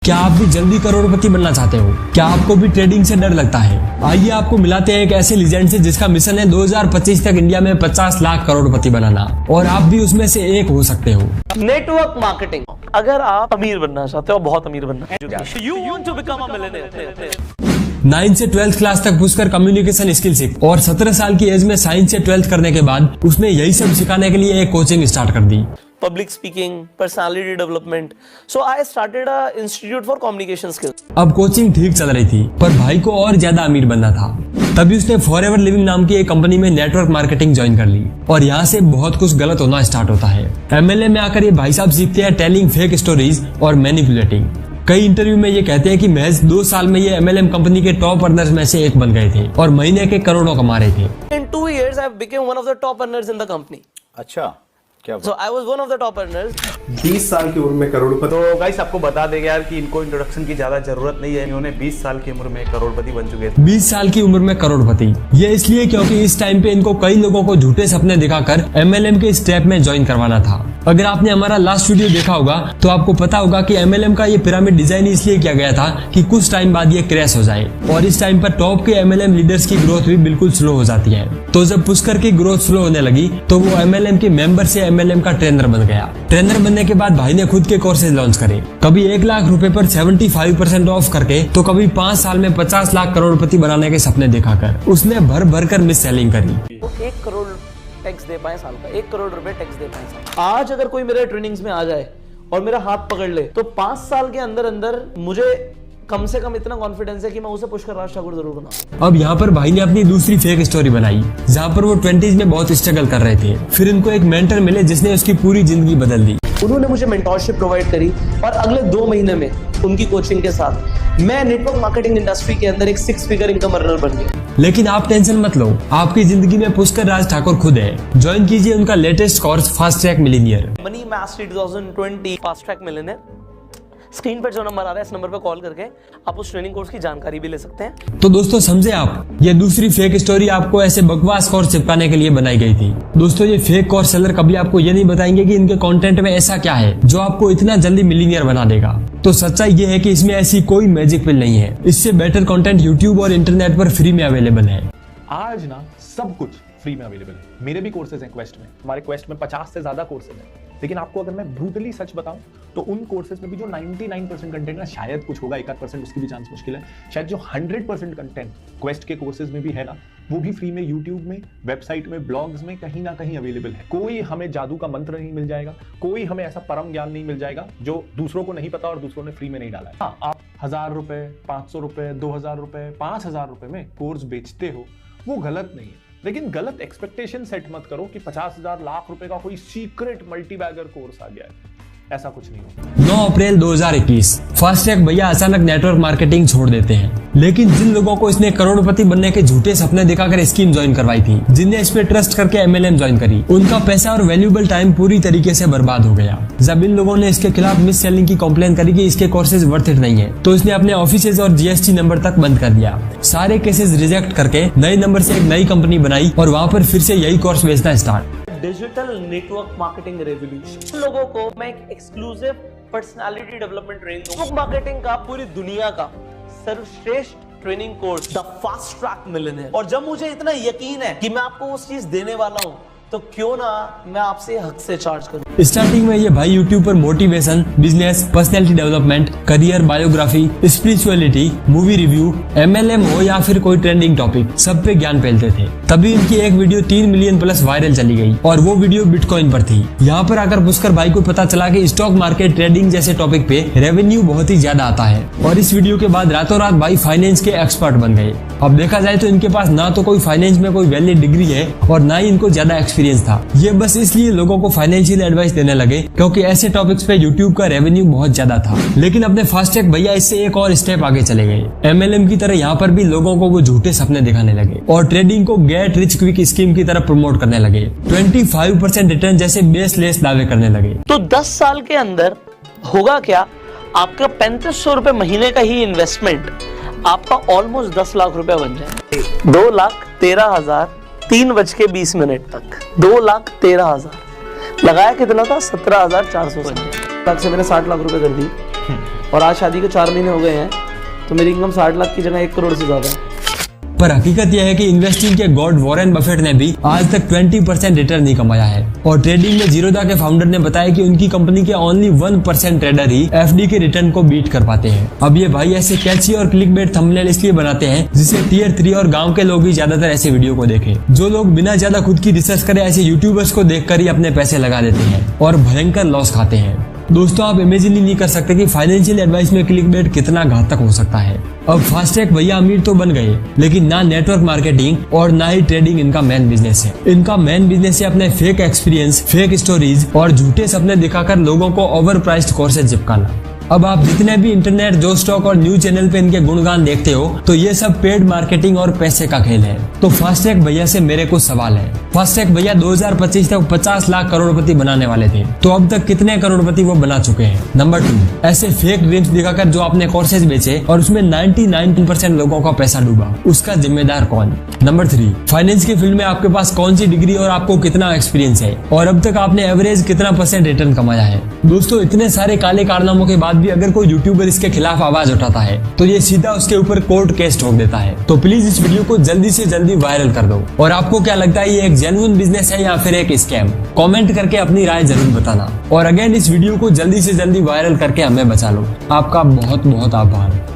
क्या आप भी जल्दी करोड़पति बनना चाहते हो? क्या आपको भी ट्रेडिंग से डर लगता है? आइए आपको मिलाते हैं एक ऐसे लीजेंड से जिसका मिशन है 2025 तक इंडिया में 50 लाख करोड़पति बनाना, और आप भी उसमें से एक हो सकते हो। Network marketing. अगर आप अमीर बनना चाहते हो, बहुत अमीर बनना, you want to become a millionaire. 9 से 12th क्लास तक पुष्कर कम्युनिकेशन स्किल सीख और 17 साल की एज में साइंस से 12th करने के बाद उसने यही सब सिखाने के लिए एक कोचिंग स्टार्ट कर दी। Public speaking, personality development. So I started a institute for communication skills. अब कोचिंग ठीक चल रही थी, पर भाई को और ज्यादा अमीर बनना था। तभी उसने फॉरएवर लिविंग नाम की एक कंपनी में नेटवर्क मार्केटिंग ज्वाइन कर ली, और यहाँ से बहुत कुछ गलत होना स्टार्ट होता है। एमएलए में आकर ये भाई साहब सीखते हैं टेलिंग फेक स्टोरीज और मैनिपुलेटिंग। कई इंटरव्यू में ये कहते हैं कि महज 2 साल में ये एमएलएम कंपनी के टॉप अर्नर्स में से एक बन गए थे और महीने के करोड़ों कमा रहे थे। In 2 years I became one of the top earners in the company. अच्छा, क्या So I was one of the top earners. 20 साल की उम्र में करोड़पति। तो गाइस आपको बता देंगे यार कि इनको इंट्रोडक्शन की ज्यादा जरूरत नहीं है। इन्होंने 20 साल की उम्र में करोड़पति बन चुके थे। 20 साल की उम्र में करोड़पति, ये इसलिए क्योंकि इस टाइम पे इनको कई लोगों को झूठे सपने दिखाकर एमएलएम के स्टेप में ज्वाइन करवाना था। अगर आपने हमारा लास्ट वीडियो देखा होगा तो आपको पता होगा कि एमएलएम का ये पिरामिड डिजाइन इसलिए किया गया था कि कुछ टाइम बाद ये क्रैश हो जाए, और इस टाइम पर टॉप के एमएलएम लीडर्स की ग्रोथ भी बिल्कुल स्लो हो जाती है। तो जब पुष्कर की ग्रोथ स्लो होने लगी तो वो एमएलएम के मेंबर से एमएलएम का ट्रेनर बन गया। ट्रेनर बनने के बाद भाई ने खुद के कोर्सेज लॉन्च करे, कभी 1 लाख रुपए पर 75% ऑफ करके, तो कभी 5 साल में 50 लाख करोड़पति बनाने के सपने दिखाकर उसने भर भर कर मिस सेलिंग करी। 1 करोड़ टैक्स दे पाए साल का, 1 करोड़ रुपए टैक्स दे पाए साल। आज अगर कोई मेरे ट्रेनिंग्स में आ जाए और मेरा हाथ पकड़ ले तो 5 साल के अंदर अंदर मुझे कम से कम इतना कॉन्फिडेंस है कि मैं उसे पुष्कर राज ठाकुर जरूर बनाऊं। अब यहाँ पर भाई ने अपनी दूसरी फेक स्टोरी बनाई, जहाँ पर वो 20s में बहुत स्ट्रगल कर रहे थे। फिर इनको एक मेंटर मिले जिसने उसकी पूरी जिंदगी बदल दी। उन्होंने मुझे मेंटोरशिप प्रोवाइड करी और अगले 2 महीने में उनकी कोचिंग के साथ मैं नेटवर्क मार्केटिंग इंडस्ट्री के अंदर एक 6 फिगर इनकम अर्नर बन गया। लेकिन आप टेंशन मत लो, आपकी जिंदगी में पुष्कर राज ठाकुर खुद है। ज्वाइन कीजिए उनका latest course fast track millionaire. Money mastery 2020 fast track millionaire. Screen पर जो नंबर आ रहा है इस नंबर पर कॉल करके आप उस ट्रेनिंग कोर्स की जानकारी भी ले सकते हैं। तो दोस्तों समझे आप, ये दूसरी फेक स्टोरी आपको ऐसे बकवास कोर्स चिपकाने के लिए बनाई गई थी। दोस्तों ये फेक कोर्स सेलर कभी आपको ये नहीं बताएंगे कि इनके कंटेंट में ऐसा क्या है जो आपको इतना जल्दी मिलियनियर बना देगा। तो सच्चाई ये है कि इसमें ऐसी कोई मैजिक पिल नहीं है। इससे बेटर कंटेंट यूट्यूब और इंटरनेट पर फ्री में अवेलेबल है। आज ना सब कुछ फ्री में अवेलेबल है। मेरे भी कोर्सेज हैं क्वेस्ट में, हमारे क्वेस्ट में 50 से ज्यादा कोर्सेज हैं। लेकिन आपको अगर मैं ब्रूटली सच बताऊं तो उन कोर्सेज में भी जो 99% कंटेंट ना, शायद कुछ होगा 1% उसकी भी चांस मुश्किल है, शायद जो 100% कंटेंट क्वेस्ट के कोर्सेज में भी है ना, वो भी फ्री में यूट्यूब में, वेबसाइट में, ब्लॉग्स में कहीं ना कहीं अवेलेबल है। कोई हमें जादू का मंत्र नहीं मिल जाएगा, कोई हमें ऐसा परम ज्ञान नहीं मिल जाएगा जो दूसरों को नहीं पता और दूसरों ने फ्री में नहीं डाला है। हाँ, आप 1000 रुपए, 500 रुपए, 2000 रुपए, 5000 रुपए में कोर्स बेचते हो, वो गलत नहीं है। लेकिन गलत एक्सपेक्टेशन सेट मत करो कि 50,000 लाख रुपए का कोई सीक्रेट मल्टीबैगर कोर्स आ गया है। ऐसा कुछ नहीं होगा। 9 अप्रैल 2021 फास्ट ट्रैक भैया अचानक नेटवर्क मार्केटिंग छोड़ देते हैं। लेकिन जिन लोगों को इसने करोड़पति बनने के झूठे सपने दिखाकर स्कीम ज्वाइन करवाई थी, जिनने इस पे ट्रस्ट करके एमएलएम ज्वाइन करी, उनका पैसा और वैल्यूएबल टाइम पूरी तरीके से बर्बाद हो गया। जब इन लोगों ने इसके खिलाफ मिस सेलिंग की कंप्लेन करी कि इसके कोर्सेज वर्थ इट नहीं है, तो इसने अपने ऑफिसेज और जीएसटी नंबर तक बंद कर दिया। सारे केसेस रिजेक्ट करके नए नंबर से एक नई कंपनी बनाई और वहाँ पर फिर से यही कोर्स बेचना start. Digital network marketing revolution. लोगों को मैं एक एक्सक्लूसिव पर्सनालिटी डेवलपमेंट ट्रेनिंग दूंगा। नेटवर्क मार्केटिंग का पूरी दुनिया का सर्वश्रेष्ठ training course the fast track millionaire. और जब मुझे इतना यकीन है कि मैं आपको वो चीज देने वाला हूं, तो क्यों ना मैं आपसे हक से चार्ज करूं। स्टार्टिंग में ये भाई यूट्यूब पर motivation, business, personality development, career, biography, spirituality, movie review, MLM हो या फिर कोई ट्रेंडिंग टॉपिक, सब पे ज्ञान फैलते थे। तभी इनकी एक वीडियो 3 मिलियन प्लस वायरल चली गई और वो वीडियो बिटकॉइन पर थी। यहाँ पर आकर पुष्कर भाई को पता चला कि स्टॉक मार्केट, ट्रेडिंग जैसे टॉपिक पे रेवेन्यू बहुत ही ज्यादा आता है, और इस वीडियो के बाद रातों रात भाई फाइनेंस के एक्सपर्ट बन गए। अब देखा जाए तो इनके पास ना तो कोई फाइनेंस में कोई वैलिड डिग्री है और ना ही इनको ज्यादा एक्सपीरियंस था। ये बस इसलिए लोगों को फाइनेंशियल एडवाइस देने लगे क्योंकि ऐसे टॉपिक्स पे यूट्यूब का रेवेन्यू बहुत ज्यादा था। लेकिन अपने फास्ट ट्रैक भैया इससे एक और स्टेप आगे चले गए। एमएलएम की तरह यहाँ पर भी लोगों को वो झूठे सपने दिखाने लगे और ट्रेडिंग को गेट रिच क्विक स्कीम की तरह प्रमोट करने लगे। 25% रिटर्न जैसे बेसलेस दावे करने लगे। तो 10 साल के अंदर होगा क्या, आपका 3500 रुपए महीने का ही इन्वेस्टमेंट आपका ऑलमोस्ट 10 लाख रुपए बन जाए। 2,13,000 3:20 तक 2,13,000 लगाया कितना था, 17,400 लाख से मैंने 60 लाख रुपए कर दी। और आज शादी के 4 महीने हो गए हैं तो मेरी इनकम 60 लाख की जगह 1 करोड़ से ज्यादा है। पर हकीकत यह है कि इन्वेस्टिंग के गॉड वॉरेन बफेट ने भी आज तक 20% रिटर्न नहीं कमाया है। और ट्रेडिंग में जीरोधा के फाउंडर ने बताया कि उनकी कंपनी के ओनली 1% ट्रेडर ही एफडी के रिटर्न को बीट कर पाते हैं। अब ये भाई ऐसे कैची और क्लिकबेट थंबनेल इसलिए बनाते हैं जिससे टियर 3 और गांव के लोग ही ज्यादातर ऐसे वीडियो को देखें। जो लोग बिना ज्यादा खुद की रिसर्च करे ऐसे यूट्यूबर्स को देखकर ही अपने पैसे लगा देते हैं और भयंकर लॉस खाते हैं। दोस्तों, आप इमेजिन ही नहीं कर सकते कि फाइनेंशियल एडवाइस में क्लिकबेट कितना घातक हो सकता है। अब फास्टैग भैया अमीर तो बन गए, लेकिन ना नेटवर्क मार्केटिंग और ना ही ट्रेडिंग इनका मेन बिजनेस है। इनका मेन बिजनेस है अपने फेक एक्सपीरियंस, फेक स्टोरीज और झूठे सपने दिखाकर लोगों को ओवर प्राइस्ड कोर्सेज चिपकाना। अब आप जितने भी इंटरनेट, जो स्टॉक और न्यूज चैनल पे इनके गुणगान देखते हो तो ये सब पेड मार्केटिंग और पैसे का खेल है। तो फास्टैग भैया से मेरे कुछ सवाल है। फास्टैग भैया 2025 तक 50 लाख करोड़पति बनाने वाले थे, तो अब तक कितने करोड़पति वो बना चुके हैं? नंबर 2, ऐसे फेक ड्रीम्स दिखाकर जो आपने कोर्सेज बेचे और उसमें 99% लोगों का पैसा डूबा, उसका जिम्मेदार कौन? नंबर 3, फाइनेंस की फील्ड में आपके पास कौन सी डिग्री और आपको कितना एक्सपीरियंस है और अब तक आपने एवरेज कितना % रिटर्न कमाया है? दोस्तों, इतने सारे काले कारनामों के बाद भी अगर कोई यूट्यूबर इसके खिलाफ आवाज उठाता है तो ये सीधा उसके ऊपर कोर्ट केस ठोक देता है। तो प्लीज इस वीडियो को जल्दी से जल्दी वायरल कर दो। और आपको क्या लगता है, ये एक जेन्युइन बिजनेस है या फिर एक स्कैम? कमेंट करके अपनी राय जरूर बताना। और अगेन इस वीडियो को जल्दी से जल्दी वायरल करके हमें बचा लो। आपका बहुत बहुत आभार।